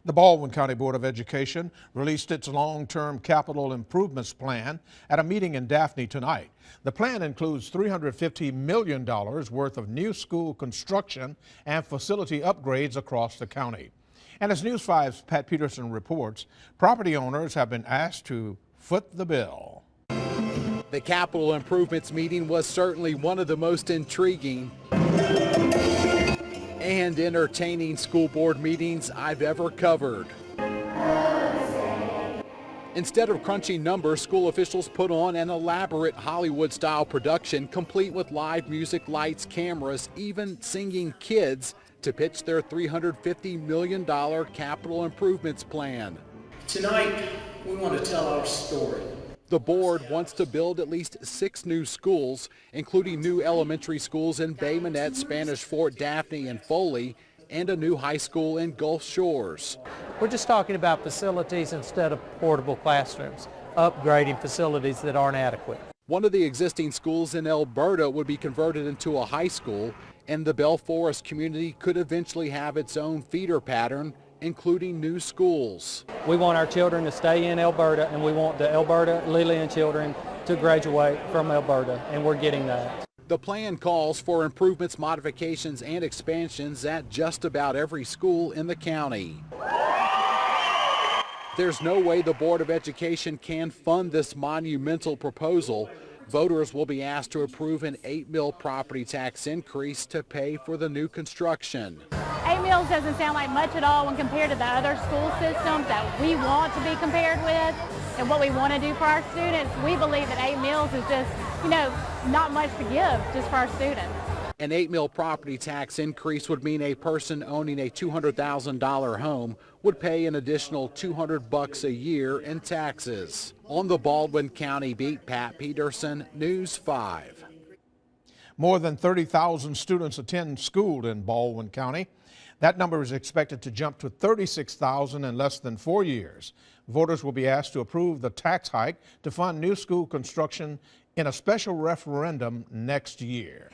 The Baldwin County Board of Education released its long-term capital improvements plan at a meeting in Daphne tonight. The plan includes $350 million worth of new school construction and facility upgrades across the county. And as News 5's Pat Peterson reports, property owners have been asked to foot the bill. The capital improvements meeting was certainly one of the most intriguing and entertaining school board meetings I've ever covered. Instead of crunching numbers, school officials put on an elaborate Hollywood-style production complete with live music, lights, cameras, even singing kids to pitch their $350 million capital improvements plan. Tonight, we want to tell our story. The board wants to build at least 6 new schools, including new elementary schools in Bay Minette, Spanish Fort, Daphne, and Foley, and a new high school in Gulf Shores. We're just talking about facilities instead of portable classrooms, upgrading facilities that aren't adequate. One of the existing schools in Alberta would be converted into a high school, and the Bell Forest community could eventually have its own feeder pattern, including new schools. We want our children to stay in Alberta, and we want the Alberta Lillian children to graduate from Alberta, and we're getting that. The plan calls for improvements, modifications, and expansions at just about every school in the county. There's no way the Board of Education can fund this monumental proposal. Voters will be asked to approve an $8 mil property tax increase to pay for the new construction. 8 mills doesn't sound like much at all when compared to the other school systems that we want to be compared with and what we want to do for our students. We believe that 8 mills is just, not much to give just for our students. An 8 mil property tax increase would mean a person owning a $200,000 home would pay an additional $200 a year in taxes. On the Baldwin County beat, Pat Peterson, News 5. More than 30,000 students attend school in Baldwin County. That number is expected to jump to 36,000 in less than 4 years. Voters will be asked to approve the tax hike to fund new school construction in a special referendum next year.